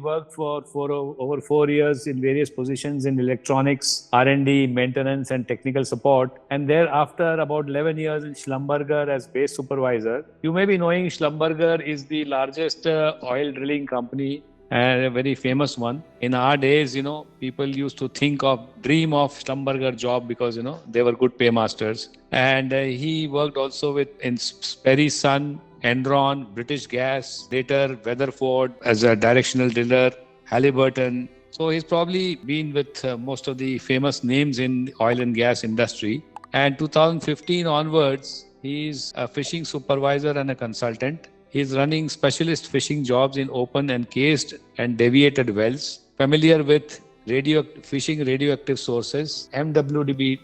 worked for over 4 years in various positions in electronics, R&D, maintenance, and technical support. And thereafter, about 11 years in Schlumberger as base supervisor. You may be knowing Schlumberger is the largest oil drilling company and a very famous one. In our days, people used to dream of Schlumberger job because, they were good paymasters. And he worked also in Sperry Sun, Enron, British Gas, later Weatherford as a directional driller, Halliburton. So he's probably been with most of the famous names in oil and gas industry. And 2015 onwards, he's a fishing supervisor and a consultant. He's running specialist fishing jobs in open, encased, and deviated wells, familiar with fishing radioactive sources, MWD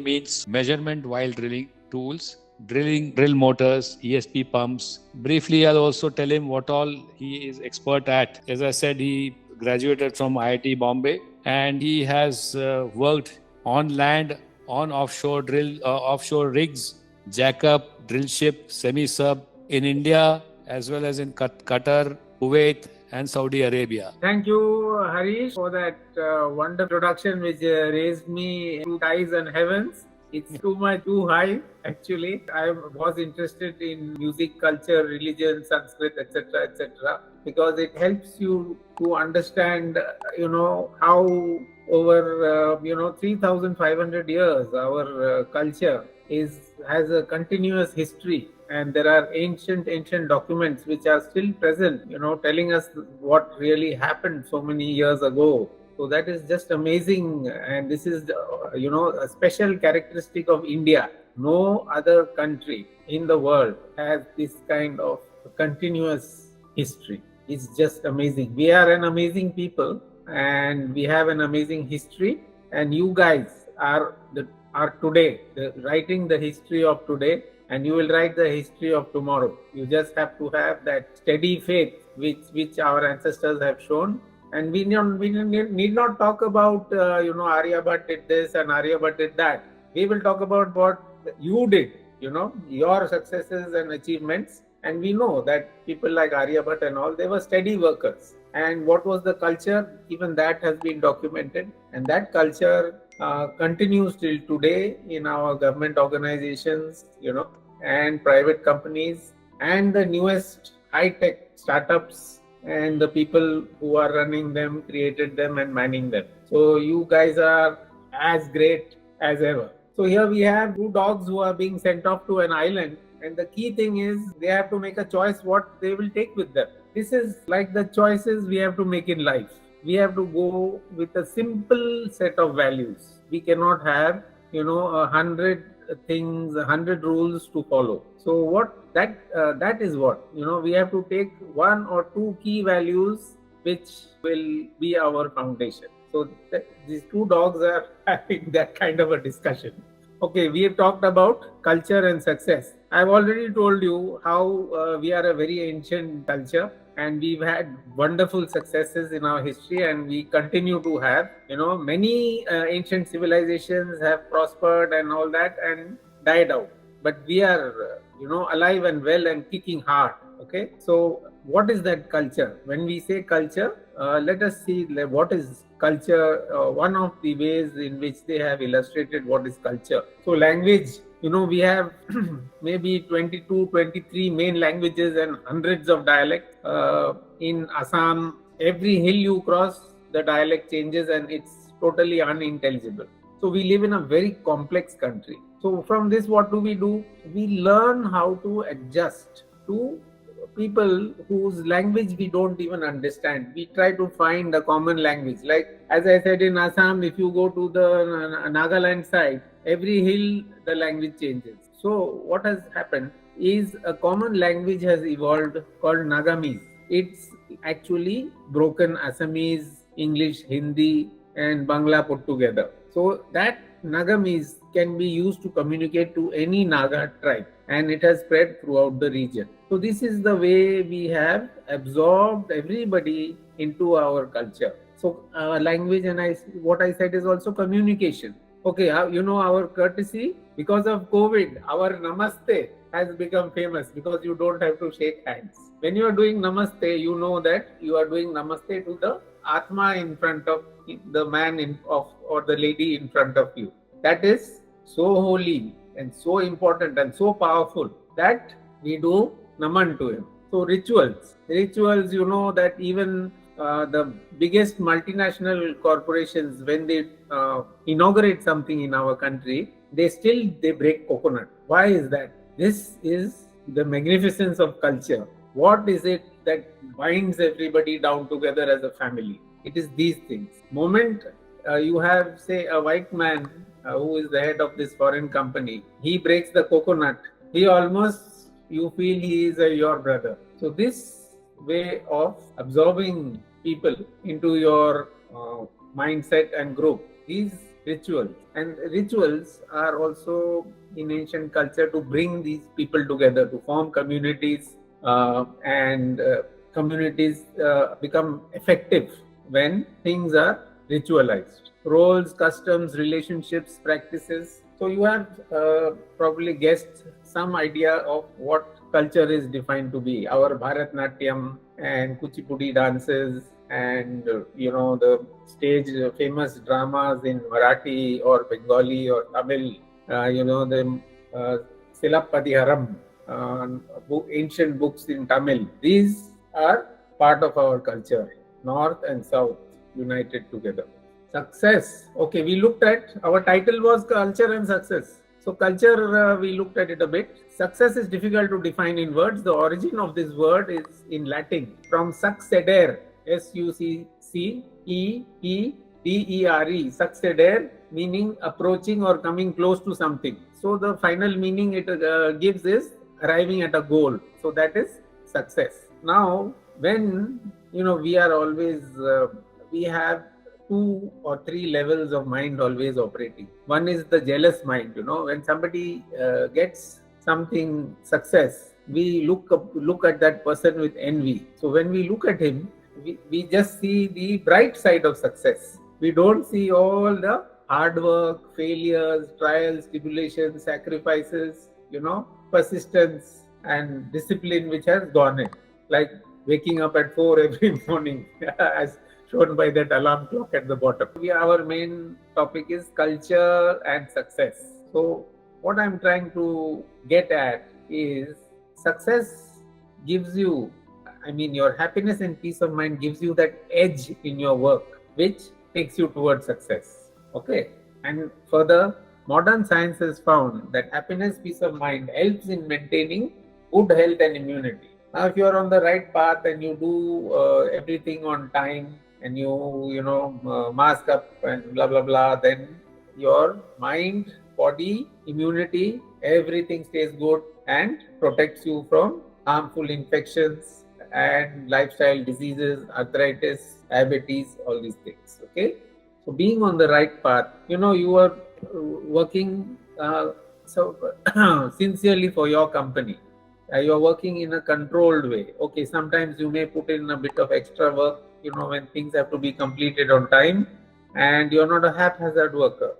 means measurement while drilling tools, drill motors, ESP pumps. Briefly, I'll also tell him what all he is expert at. As I said, he graduated from IIT Bombay and he has worked on land, on offshore rigs, jackup, drill ship, semi-sub in India as well as in Qatar, Kuwait, and Saudi Arabia. Thank you, Harish, for that wonderful introduction which raised me to skies and heavens. It's too high, actually. I was interested in music, culture, religion, Sanskrit, etc., because it helps you to understand, how over, 3,500 years, our culture has a continuous history. And there are ancient documents which are still present, telling us what really happened so many years ago. So that is just amazing. And this is, a special characteristic of India. No other country in the world has this kind of continuous history. It's just amazing. We are an amazing people and we have an amazing history. And you guys are today writing the history of today. And you will write the history of tomorrow. You just have to have that steady faith which our ancestors have shown. And we need not talk about, Aryabhat did this and Aryabhat did that. We will talk about what you did, your successes and achievements. And we know that people like Aryabhat and all, they were steady workers. And what was the culture? Even that has been documented. And that culture continues till today in our government organizations, and private companies and the newest high-tech startups and the people who are running them, created them and manning them. So you guys are as great as ever. So here we have 2 dogs who are being sent off to an island. And the key thing is they have to make a choice what they will take with them. This is like the choices we have to make in life. We have to go with a simple set of values. We cannot have, 100 things, 100 rules to follow. So that is what, we have to take 1 or 2 key values which will be our foundation. So these 2 dogs are having that kind of a discussion. Okay, we have talked about culture and success. I've already told you how we are a very ancient culture. And we've had wonderful successes in our history, and we continue to have. Many ancient civilizations have prospered and all that and died out. But we are, alive and well and kicking hard. Okay. So what is that culture? When we say culture, let us see what is culture. One of the ways in which they have illustrated what is culture. So language. We have maybe 22, 23 main languages and hundreds of dialects. In Assam, every hill you cross, the dialect changes and it's totally unintelligible. So we live in a very complex country. So from this, what do? We learn how to adjust to people whose language we don't even understand. We try to find a common language. Like, as I said, in Assam, if you go to the Nagaland side, every hill, the language changes. So what has happened is a common language has evolved called Nagamese. It's actually broken Assamese, English, Hindi, and Bangla put together. So that Nagamese can be used to communicate to any Naga tribe, and it has spread throughout the region. So this is the way we have absorbed everybody into our culture. So language, and what I said is also communication. Okay, our courtesy, because of COVID, our namaste has become famous because you don't have to shake hands. When you are doing namaste, you know that you are doing namaste to the Atma in front of the man or the lady in front of you. That is so holy and so important and so powerful that we do naman to him. So rituals, you know that even the biggest multinational corporations, when they inaugurate something in our country, they break coconut. Why is that? This is the magnificence of culture. What is it that binds everybody down together as a family? It is these things. Moment you have, say, a white man who is the head of this foreign company, he breaks the coconut. He almost, you feel he is your brother. So this way of absorbing people into your mindset and group, these rituals are also in ancient culture to bring these people together, to form communities, and communities become effective when things are ritualized. Roles, customs, relationships, practices. So you have probably guessed some idea of what culture is defined to be. Our Bharatnatyam and Kuchipudi dances, and the stage famous dramas in Marathi or Bengali or Tamil. The Silappadiharam, ancient books in Tamil. These are part of our culture, North and South united together. Success. Okay, we looked at, our title was culture and success. So culture, we looked at it a bit. Success is difficult to define in words. The origin of this word is in Latin, from succedere, S-U-C-C-E-E-D-E-R-E, succedere, meaning approaching or coming close to something. So the final meaning it gives is arriving at a goal. So that is success. Now, when we are always we have 2 or 3 levels of mind always operating. One is the jealous mind. When somebody gets something success, we look at that person with envy. So when we look at him, we just see the bright side of success. We don't see all the hard work, failures, trials, tribulations, sacrifices, persistence and discipline which has gone in, like waking up at 4 every morning as shown by that alarm clock at the bottom. Our main topic is culture and success. So what I'm trying to get at is success gives you, your happiness and peace of mind gives you that edge in your work, which takes you towards success. Okay. And further, modern science has found that happiness, peace of mind helps in maintaining good health and immunity. Now, if you are on the right path and you do everything on time, and you mask up and blah blah blah, then your mind, body, immunity, everything stays good and protects you from harmful infections and lifestyle diseases, arthritis, diabetes, all these things. Okay, so being on the right path, you are working so sincerely for your company. You're working in a controlled way. Okay, sometimes you may put in a bit of extra work, when things have to be completed on time, and you're not a haphazard worker.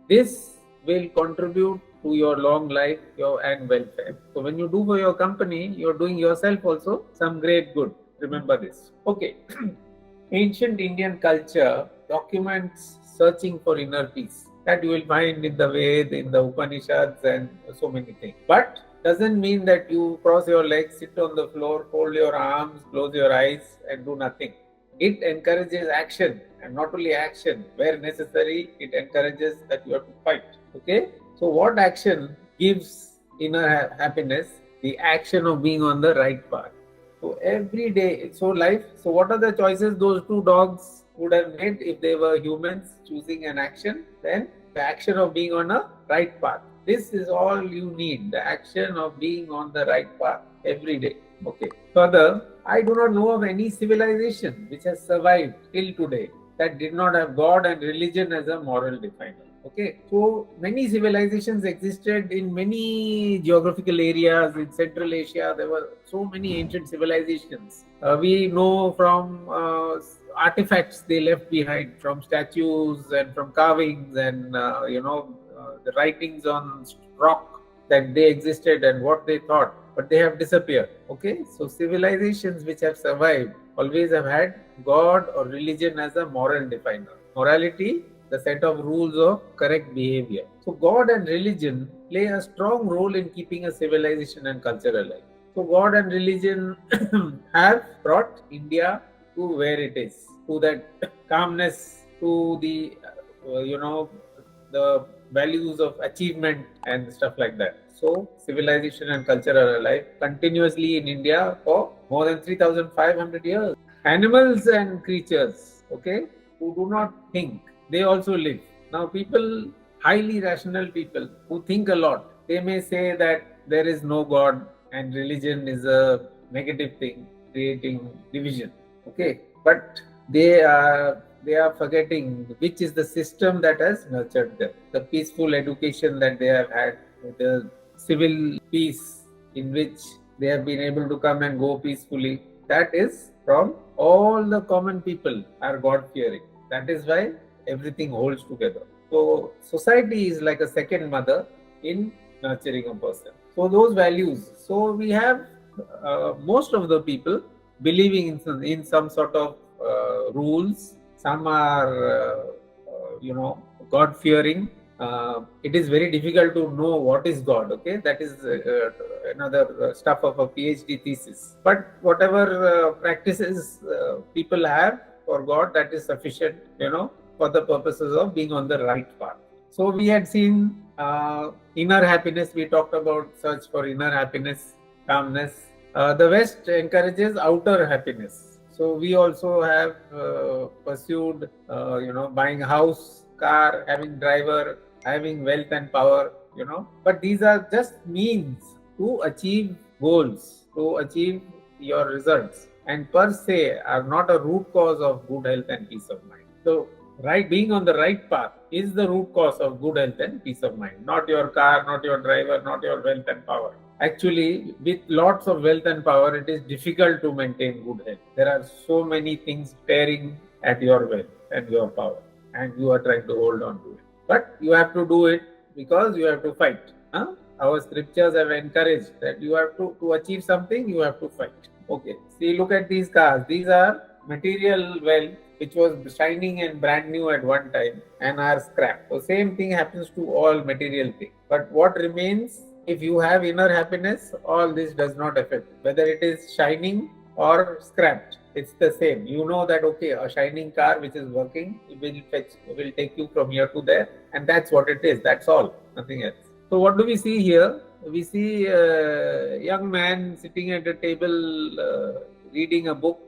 This will contribute to your long life and welfare. So when you do for your company, you're doing yourself also some great good. Remember this. Okay. Ancient Indian culture documents searching for inner peace. That you will find in the Ved, in the Upanishads, and so many things. But doesn't mean that you cross your legs, sit on the floor, fold your arms, close your eyes, and do nothing. It encourages action, and not only action, where necessary, it encourages that you have to fight. Okay? So what action gives inner happiness? The action of being on the right path. So every day, so what are the choices those 2 dogs would have made if they were humans choosing an action? Then the action of being on a right path. This is all you need, the action of being on the right path every day. Okay. Further, I do not know of any civilization which has survived till today that did not have God and religion as a moral definer. Okay, so many civilizations existed in many geographical areas in Central Asia. There were so many ancient civilizations. We know from artifacts they left behind, from statues and from carvings and the writings on rock, that they existed and what they thought. but they have disappeared. Okay, so civilizations which have survived always have had God or religion as a moral definer. Morality, the set of rules of correct behavior. So God and religion play a strong role in keeping a civilization and culture alive. So God and religion have brought India to where it is, to that calmness, to the the values of achievement and stuff like that. So civilization and culture are alive continuously in India for more than 3,500 years. Animals and creatures, okay, who do not think, they also live. Now people, highly rational people who think a lot, they may say that there is no God and religion is a negative thing creating division. Okay, but they are forgetting which is the system that has nurtured them. The peaceful education that they have had, the civil peace in which they have been able to come and go peacefully, that is from all the common people are God fearing. That is why everything holds together. So society is like a second mother in nurturing a person. So those values. So we have most of the people believing in some sort of rules. Some are God fearing. It is very difficult to know what is God. Okay, that is another stuff of a PhD thesis. But whatever practices people have for God, that is sufficient, for the purposes of being on the right path. So we had seen inner happiness. We talked about search for inner happiness, calmness. The West encourages outer happiness. So we also have pursued, buying house, car, having driver, having wealth and power, But these are just means to achieve goals, to achieve your results, and per se are not a root cause of good health and peace of mind. So being on the right path is the root cause of good health and peace of mind. Not your car, not your driver, not your wealth and power. Actually, with lots of wealth and power, it is difficult to maintain good health. There are so many things tearing at your wealth and your power, and you are trying to hold on to it. But you have to do it because you have to fight. Our scriptures have encouraged that you have to achieve something, you have to fight. Okay, see, look at these cars. These are material wealth which was shining and brand new at one time and are scrapped. So same thing happens to all material things. But what remains, if you have inner happiness, all this does not affect. Whether it is shining or scrapped, it's the same. You know that, okay, a shining car which is working, it will take you from here to there, and that's what it is. That's all, nothing else. So what do we see here? We see a young man sitting at a table reading a book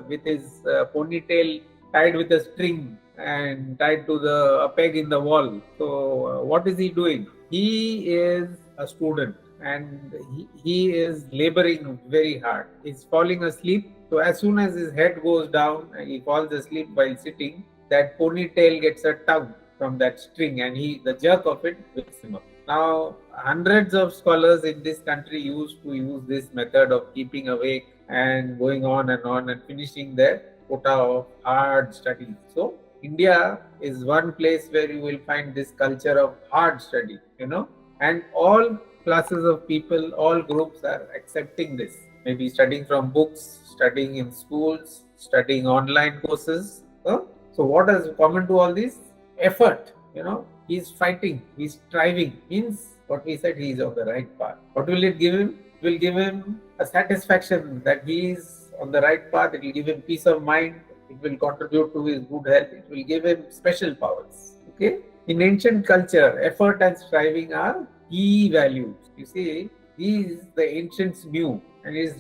with his ponytail tied with a string and tied to a peg in the wall. So what is he doing? He is a student and he is laboring very hard. He's falling asleep. So as soon as his head goes down and he falls asleep while sitting, that ponytail gets a tug from that string and the jerk of it wakes him up. Now, hundreds of scholars in this country used to use this method of keeping awake and going on and finishing their quota of hard studies. So, India is one place where you will find this culture of hard study, and all classes of people, all groups are accepting this. Maybe studying from books, studying in schools, studying online courses. So, what is common to all this? Effort, He's fighting, he's striving, means what we said, he is on the right path. What will it give him? It will give him a satisfaction that he is on the right path. It will give him peace of mind. It will contribute to his good health. It will give him special powers. Okay? In ancient culture, effort and striving are key values. You see, these the ancients knew, and it is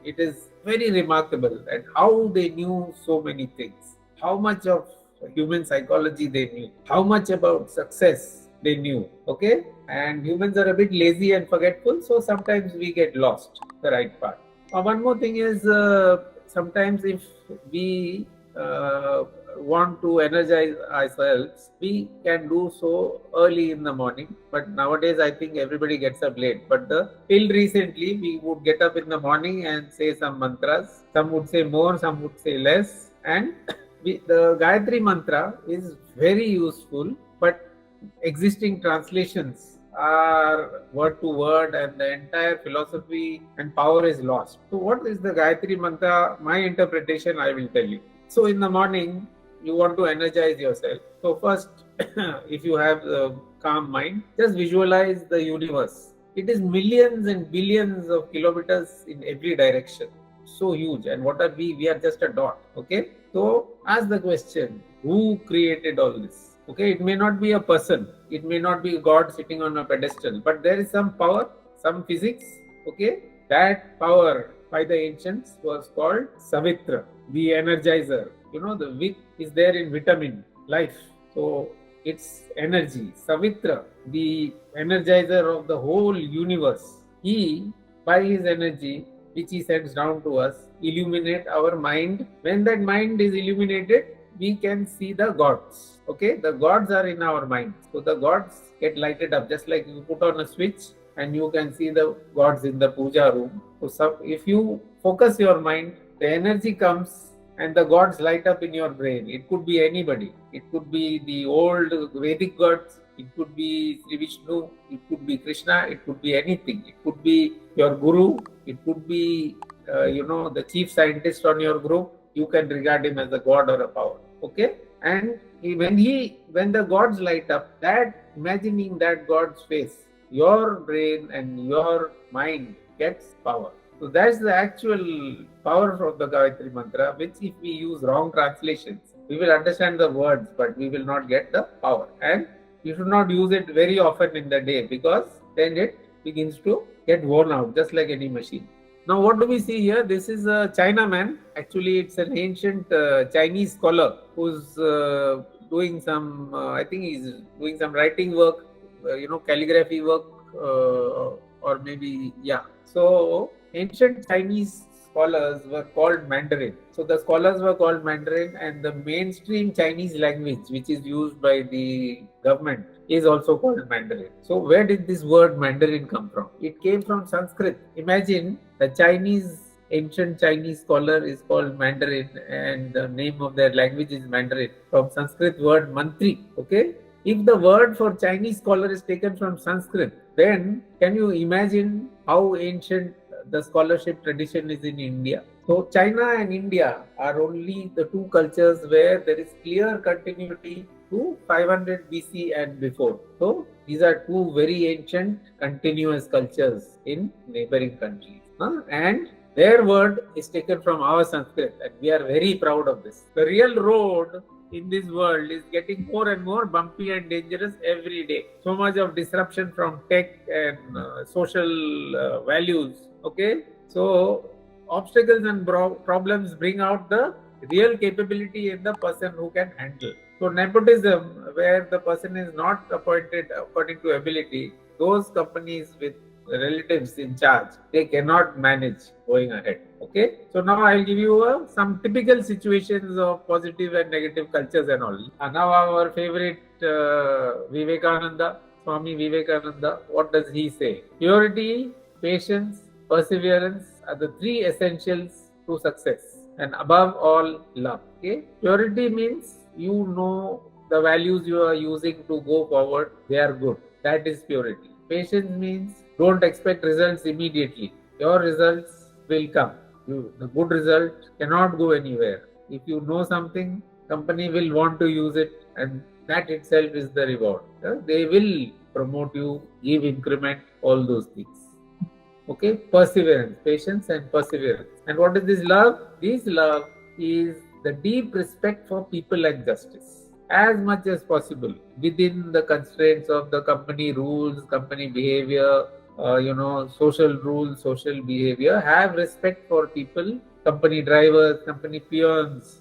it is very remarkable that how they knew so many things. How much of human psychology they knew, how much about success they knew. Okay, and humans are a bit lazy and forgetful, so sometimes we get lost the right path. One more thing is sometimes if we want to energize ourselves, we can do so early in the morning. But nowadays, I think everybody gets up late. But till recently, we would get up in the morning and say some mantras. Some would say more, some would say less, and the Gayatri mantra is very useful, but existing translations are word to word, and the entire philosophy and power is lost. So, what is the Gayatri Mantra? My interpretation, I will tell you. So, in the morning, you want to energize yourself. So, first, if you have a calm mind, just visualize the universe. It is millions and billions of kilometers in every direction. So huge. And what are we? We are just a dot. Okay. So ask the question, who created all this? Okay. It may not be a person. It may not be God sitting on a pedestal, but there is some power, some physics. Okay. That power by the ancients was called Savitra, the energizer. You know, the Vit is there in vitamin, life. So it's energy. Savitra, the energizer of the whole universe. He, by his energy, which he sends down to us, illuminate our mind. When that mind is illuminated, we can see the gods. Okay, the gods are in our mind. So the gods get lighted up, just like you put on a switch and you can see the gods in the puja room. So if you focus your mind, the energy comes and the gods light up in your brain. It could be anybody. It could be the old Vedic gods. It could be Sri Vishnu. It could be Krishna. It could be anything. It could be your guru. It could be, the chief scientist on your group. You can regard him as a god or a power. Okay? And when the gods light up, that imagining that god's face, your brain and your mind gets power. So that's the actual power of the Gayatri Mantra, which if we use wrong translations, we will understand the words, but we will not get the power. And you should not use it very often in the day, because then it begins to get worn out, just like any machine. Now, what do we see here? This is a Chinaman. Actually, it's an ancient Chinese scholar who's doing some, I think he's doing some writing work, calligraphy work, or maybe, yeah. So, ancient Chinese scholars were called Mandarin. So, the scholars were called Mandarin, and the mainstream Chinese language, which is used by the government, is also called Mandarin. So, where did this word Mandarin come from? It came from Sanskrit. Imagine the ancient Chinese scholar is called Mandarin, and the name of their language is Mandarin, from Sanskrit word mantri. Okay. If the word for Chinese scholar is taken from Sanskrit, then can you imagine how ancient the scholarship tradition is in India? So China and India are only the two cultures where there is clear continuity to 500 BC and before. So these are two very ancient continuous cultures in neighboring countries. And their word is taken from our Sanskrit, and we are very proud of this. The real road in this world is getting more and more bumpy and dangerous every day. So much of disruption from tech and social values. Okay, so obstacles and problems bring out the real capability in the person who can handle. So nepotism, where the person is not appointed according to ability, those companies with relatives in charge, they cannot manage going ahead. Okay, so now I'll give you some typical situations of positive and negative cultures and all. And now our favorite Vivekananda, Swami Vivekananda, what does he say? Purity, patience, perseverance are the three essentials to success, and above all, love. Okay, purity means you know the values you are using to go forward, they are good. That is purity. Patience means don't expect results immediately. Your results will come. The good result cannot go anywhere. If you know something, company will want to use it, and that itself is the reward. They will promote you, give increment, all those things. Okay, perseverance, patience and perseverance. And what is this love? This love is the deep respect for people and justice, as much as possible within the constraints of the company rules, company behavior, social rules, social behavior. Have respect for people, company drivers, company peons,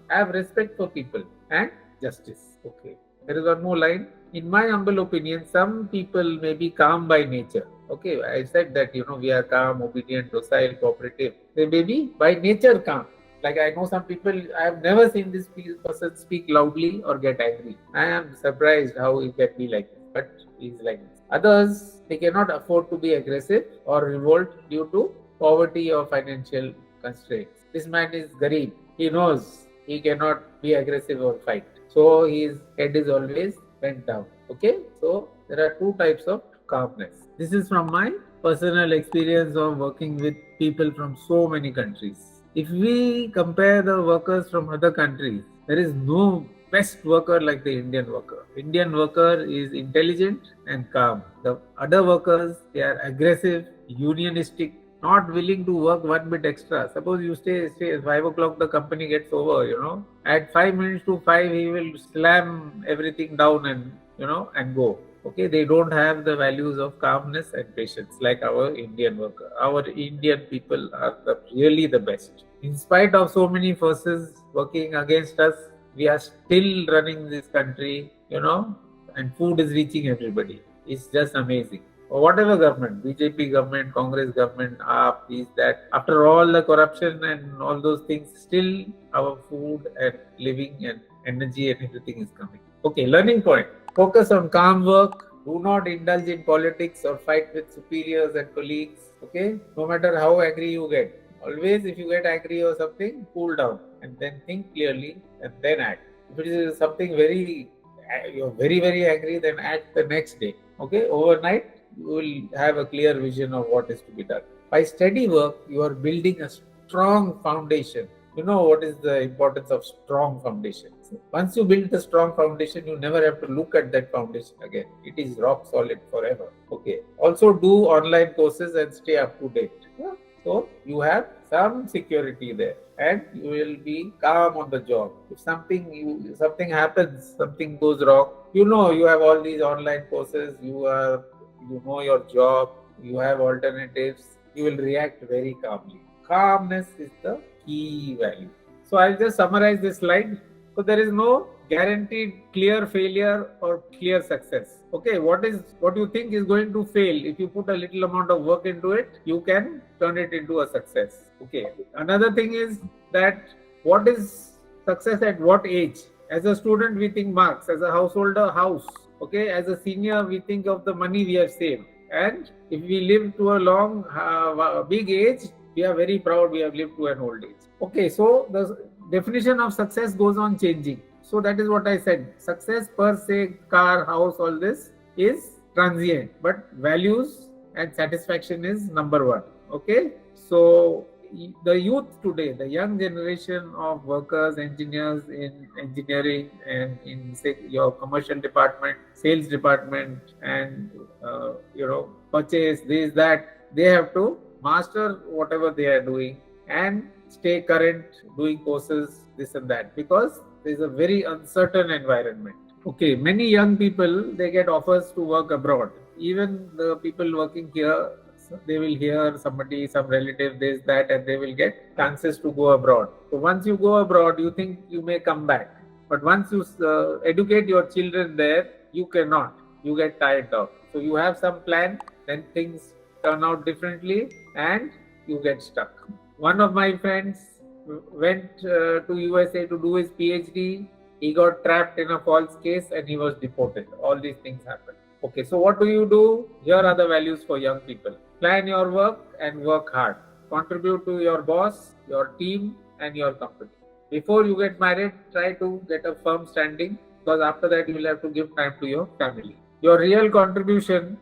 have respect for people and justice. Okay. There is one more line. In my humble opinion, some people may be calm by nature. Okay, I said that, we are calm, obedient, docile, cooperative. They may be by nature calm. Like I know some people, I have never seen this person speak loudly or get angry. I am surprised how he can be like this, but he is like this. Others, they cannot afford to be aggressive or revolt due to poverty or financial constraints. This man is Garib. He knows he cannot be aggressive or fight. So his head is always bent down. Okay, so there are two types of calmness. This is from my personal experience of working with people from so many countries. If we compare the workers from other countries, there is no best worker like the Indian worker. Indian worker is intelligent and calm. The other workers, they are aggressive, unionistic, not willing to work one bit extra. Suppose you stay at 5 o'clock, the company gets over, At 5 minutes to 5, he will slam everything down and go. Okay, they don't have the values of calmness and patience like our Indian worker. Our Indian people are really the best. In spite of so many forces working against us, we are still running this country, and food is reaching everybody. It's just amazing. Or whatever government, BJP government, Congress government, AAP, this, that, after all the corruption and all those things, still our food and living and energy and everything is coming. Okay, learning point. Focus on calm work. Do not indulge in politics or fight with superiors and colleagues. Okay, no matter how angry you get. Always, if you get angry or something, cool down and then think clearly and then act. If it is something you're very, very angry, then act the next day. Okay, overnight, you will have a clear vision of what is to be done. By steady work, you are building a strong foundation. You know what is the importance of strong foundation. Once you build the strong foundation, you never have to look at that foundation again. It is rock solid forever. Okay. Also do online courses and stay up to date. So you have some security there and you will be calm on the job. If something happens, something goes wrong, you have all these online courses, you know your job, you have alternatives, you will react very calmly. Calmness is the key value. So I'll just summarize this slide. So there is no guaranteed clear failure or clear success. Okay, what you think is going to fail, if you put a little amount of work into it, you can turn it into a success. Okay. Another thing is that what is success at what age? As a student, we think marks. As a householder, house. Okay. As a senior, we think of the money we have saved. And if we live to a long, big age, we are very proud we have lived to an old age. Okay, so the definition of success goes on changing. So that is what I said. Success per se, car, house, all this is transient, but values and satisfaction is number one. Okay, so the youth today, the young generation of workers, engineers in engineering and in say your commercial department, sales department, and purchase this, that, they have to master whatever they are doing and stay current, doing courses, this and that, because there is a very uncertain environment. Okay, many young people, they get offers to work abroad. Even the people working here, they will hear somebody, some relative, this, that, and they will get chances to go abroad. So once you go abroad, you think you may come back. But once you educate your children there, you cannot. You get tired of. So you have some plan, then things turn out differently and you get stuck. One of my friends went to USA to do his PhD. He got trapped in a false case and he was deported. All these things happen. Okay, so what do? Here are the values for young people. Plan your work and work hard. Contribute to your boss, your team, and your company. Before you get married, try to get a firm standing, because after that you will have to give time to your family. Your real contribution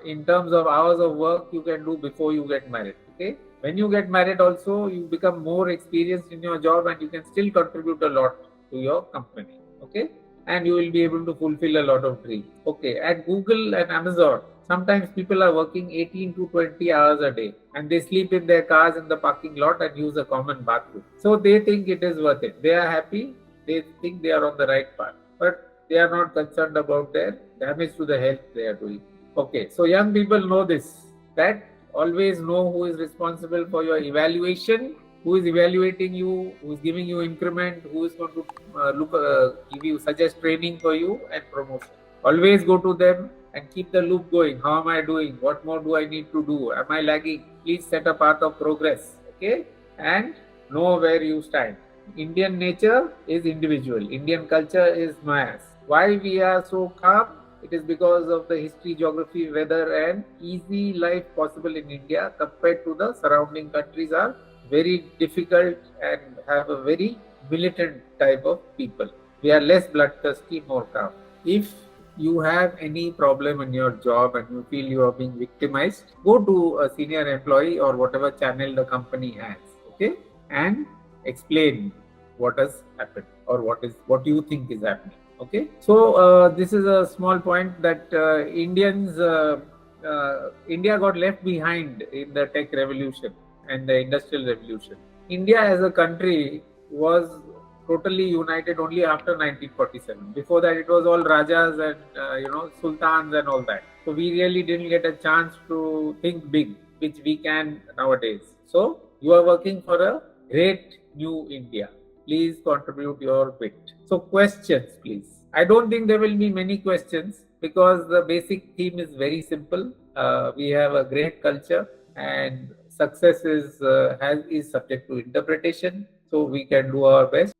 in terms of hours of work you can do before you get married. Okay. When you get married also, you become more experienced in your job and you can still contribute a lot to your company. Okay. And you will be able to fulfill a lot of dreams. Okay. At Google and Amazon, sometimes people are working 18 to 20 hours a day and they sleep in their cars in the parking lot and use a common bathroom. So they think it is worth it. They are happy. They think they are on the right path. But they are not concerned about their damage to the health they are doing. Okay. So young people know this, that always know who is responsible for your evaluation, who is evaluating you, who is giving you increment, who is going to suggest training for you and promotion. Always go to them and keep the loop going. How am I doing? What more do I need to do? Am I lagging? Please set a path of progress. Okay? And know where you stand. Indian nature is individual. Indian culture is mass. Why we are so calm? It is because of the history, geography, weather and easy life possible in India compared to the surrounding countries are very difficult and have a very militant type of people. We are less bloodthirsty, more calm. If you have any problem in your job and you feel you are being victimized, go to a senior employee or whatever channel the company has, okay, and explain what has happened or what you think is happening. Okay, so this is a small point that India got left behind in the tech revolution and the industrial revolution. India as a country was totally united only after 1947. Before that, it was all rajas and sultans and all that. So we really didn't get a chance to think big, which we can nowadays. So you are working for a great new India. Please contribute your bit. So questions, please. I don't think there will be many questions because the basic theme is very simple. We have a great culture, and success is subject to interpretation. So we can do our best.